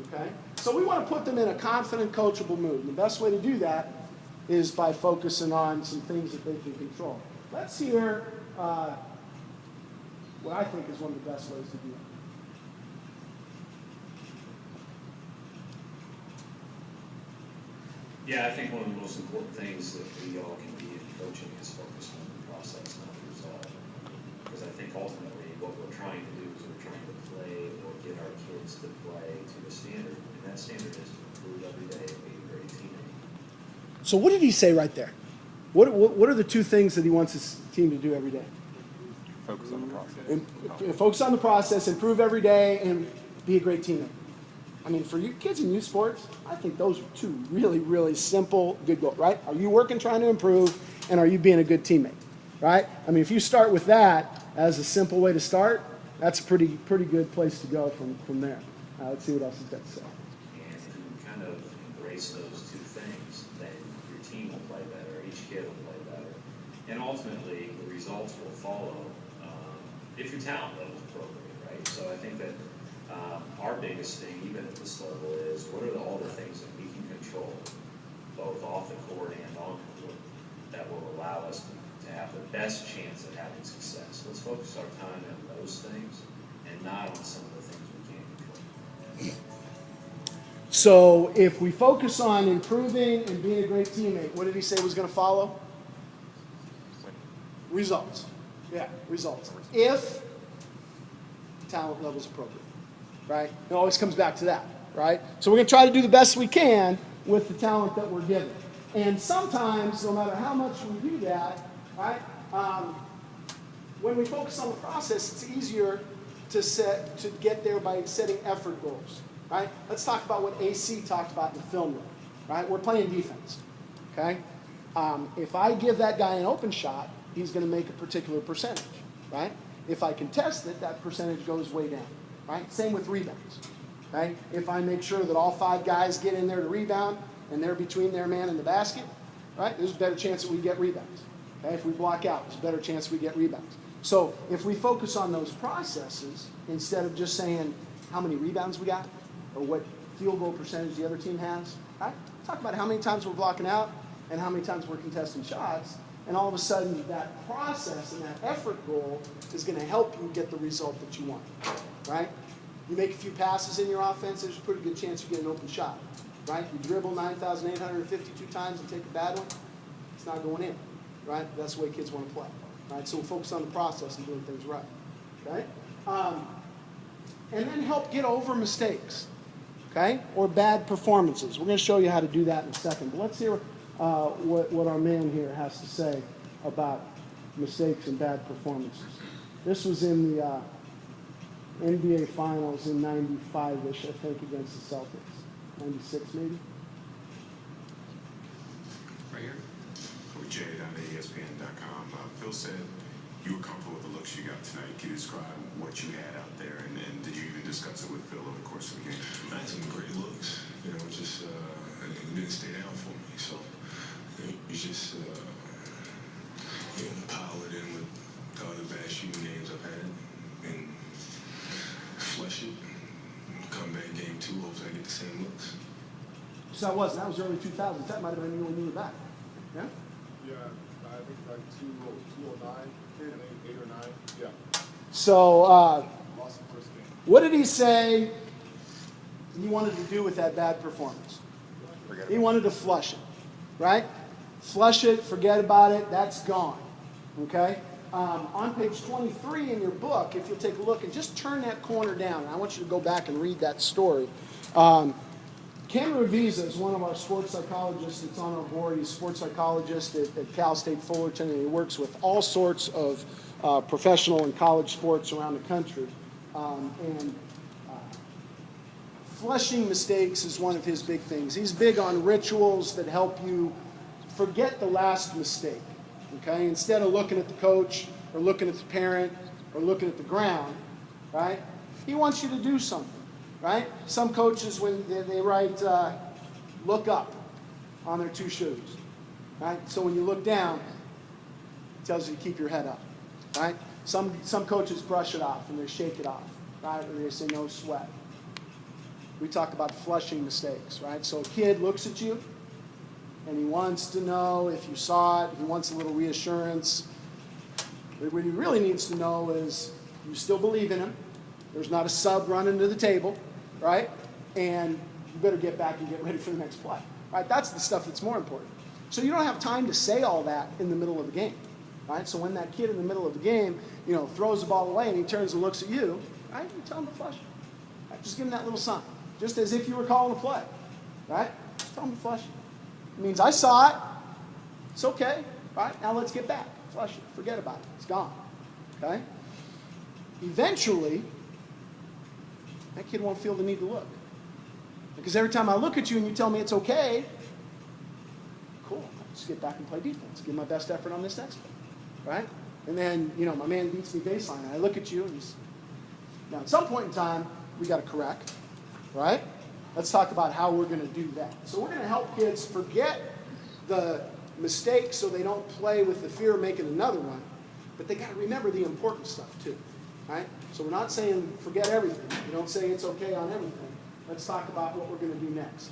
Okay? So we want to put them in a confident, coachable mood. And the best way to do that is by focusing on some things that they can control. Let's hear what I think is one of the best ways to do it. Yeah, I think one of the most important things that we all can be in coaching is focus on the process, not the result. Because I think ultimately what we're trying to do is we're trying to play or get our kids to play to a standard. And that standard is to improve every day and be a great teammate. So what did he say right there? What are the two things that he wants his team to do every day? Focus on the process. Focus on the process, improve every day, and be a great teammate. I mean, for you kids in youth sports, I think those are two really, really simple, good goals, right? Are you working, trying to improve, and are you being a good teammate, right? I mean, if you start with that as a simple way to start, that's a pretty good place to go from there. Let's see what else he's got to say. And if you kind of embrace those two things, then your team will play better, each kid will play better, and ultimately the results will follow if your talent level is appropriate, right? So I think that our biggest thing, even at this level, is what are all the things that we can control, both off the court and on the court, that will allow us to have the best chance at having success. Let's focus our time on those things and not on some of the things we can't control. So if we focus on improving and being a great teammate, what did he say was going to follow? Results. Yeah, results. If talent level is appropriate, right? It always comes back to that, right? So we're going to try to do the best we can with the talent that we're given. And sometimes, no matter how much we do that, right, when we focus on the process, it's easier to get there by setting effort goals, right? Let's talk about what AC talked about in the film room, right? We're playing defense, okay? If I give that guy an open shot, he's going to make a particular percentage, right? If I contest it, that percentage goes way down, right? Same with rebounds, right? If I make sure that all 5 guys get in there to rebound and they're between their man and the basket, right? There's a better chance that we get rebounds. Okay? If we block out, there's a better chance we get rebounds. So if we focus on those processes instead of just saying how many rebounds we got or what field goal percentage the other team has, right? Talk about how many times we're blocking out and how many times we're contesting shots. And all of a sudden, that process and that effort goal is going to help you get the result that you want, right? You make a few passes in your offense, there's a pretty good chance you get an open shot, right? You dribble 9,852 times and take a bad one, it's not going in, right? That's the way kids want to play, right? So we'll focus on the process and doing things right, okay? And then help get over mistakes, okay? Or bad performances. We're going to show you how to do that in a second. But let's hear what our man here has to say about mistakes and bad performances. This was in the NBA Finals in 95-ish, I think, against the Celtics. 96, maybe? Right here. With Jade on ESPN.com. Phil said you were comfortable with the looks you got tonight. Can you describe what you had out there? And did you even discuss it with Phil over the course of the game? I had some great looks. You know, just it didn't stay down for me. So you just pile it in with all the bad shooting games I've had and flush it. Come back game 2, hopefully I get the same looks. So that was early 2000s. That might have been when you were back. Yeah? Yeah, I think like 209, 8 or 9. Yeah. So Lost the first game. what did he say he wanted to do with that bad performance? He wanted to flush it, right? Flush it, forget about it, that's gone, okay? On page 23 in your book, if you'll take a look and just turn that corner down, and I want you to go back and read that story. Ken Revisa is one of our sports psychologists that's on our board. He's a sports psychologist at Cal State Fullerton, and he works with all sorts of professional and college sports around the country. Flushing mistakes is one of his big things. He's big on rituals that help you forget the last mistake, okay? Instead of looking at the coach or looking at the parent or looking at the ground, right? He wants you to do something, right? Some coaches, when they write look up on their 2 shoes, right? So when you look down, it tells you to keep your head up, right? Some coaches brush it off and they shake it off, right? Or they say no sweat. we talk about flushing mistakes, right? So a kid looks at you, and he wants to know if you saw it. He wants a little reassurance. But what he really needs to know is you still believe in him. There's not a sub running to the table, right? And you better get back and get ready for the next play, right? That's the stuff that's more important. So you don't have time to say all that in the middle of a game, right? So when that kid in the middle of the game, throws the ball away and he turns and looks at you, right? You tell him to flush it. Right? Just give him that little sign, just as if you were calling a play, right? Tell him to flush it. It means I saw it. It's okay, right? Now let's get back. Flush it. Forget about it. It's gone, okay? Eventually, that kid won't feel the need to look. Because every time I look at you and you tell me it's okay, cool, let's get back and play defense. Give my best effort on this next play, right? And then, my man beats me baseline, and I look at you, and now at some point in time, we got to correct, right? Let's talk about how we're going to do that. So we're going to help kids forget the mistakes so they don't play with the fear of making another one, but they got to remember the important stuff too, right? So we're not saying forget everything. We don't say it's okay on everything. Let's talk about what we're going to do next.